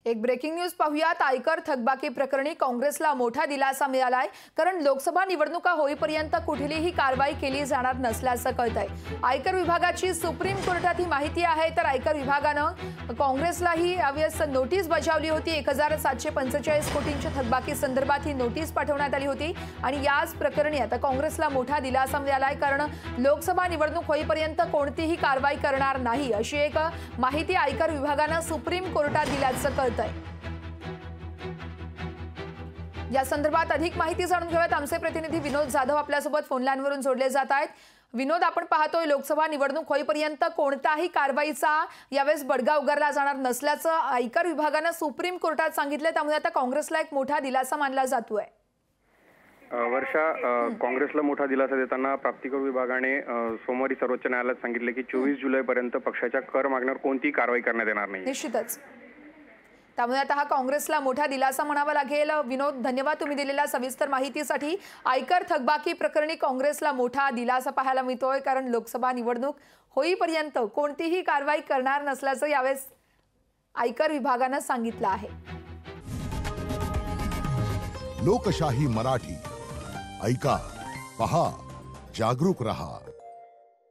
एक breaking news पाहूयात। आयकर थकबाकी प्रकरणी काँग्रेसला मोठा दिलासा मिळालाय, कारण लोकसभा निवडणुका होईपर्यंत कुठलीही कारवाई केली जाणार नसल्याचं कळतंय। आयकर विभागाची सुप्रीम कोर्टात ही माहिती आहे, तर आयकर विभागानं काँग्रेसलाही यावेळेस नोटीस बजावली होती। 1745 कोटींच्या थकबाकी संदर्भात ही नोटीस पाठवण्यात आली होती आणि याच प्रकरणी आता काँग्रेसला मोठा दिलासा मिळालाय, कारण लोकसभा निवडणूक होईपर्यंत कोणतीही कारवाई करणार नाही अशी एक माहिती आयकर विभागानं सुप्रीम कोर्टात दिल्याचं कळतंय। या संदर्भात अधिक माहिती जाणून घेऊयात। आमचे प्रतिनिधी विनोद जाधव आपल्यासोबत फोन लाईनवरून जोडले जात आहेत। विनोद, आपण पाहतोय लोकसभा निवडणूक होईपर्यंत कोणताही कारवाईचा यावेळेस बडगा उगारला जाणार नसल्याचं आयकर विभागानं सुप्रीम कोर्टात सांगितलं, त्यामुळे आता काँग्रेसला एक मोठा दिलासा मानला जातोय। वर्षा, काँग्रेसला मोठा दिलासा देताना प्राप्तिकर विभागाने सोमवारी सर्वोच्च न्यायालयात सांगितले की 24 जुलैपर्यंत पक्षाच्या कर मागण्यावर कोणतीही कारवाई करण्यात येणार नाही। निश्चितच, त्यामुळे आता हा काँग्रेसला मोठा दिलासा म्हणावा लागेल। विनोद, धन्यवाद तुम्ही दिलेल्या सविस्तर माहितीसाठी। आयकर थकबाकी प्रकरणी काँग्रेसला मोठा दिलासा पाहायला मिळतोय, कारण लोकसभा निवडणूक होईपर्यंत कोणतीही कारवाई करणार नसल्याचं यावेळेस आयकर विभागानं सांगितलं आहे। लोकशाही मराठी ऐका, पहा, जागरूक रहा।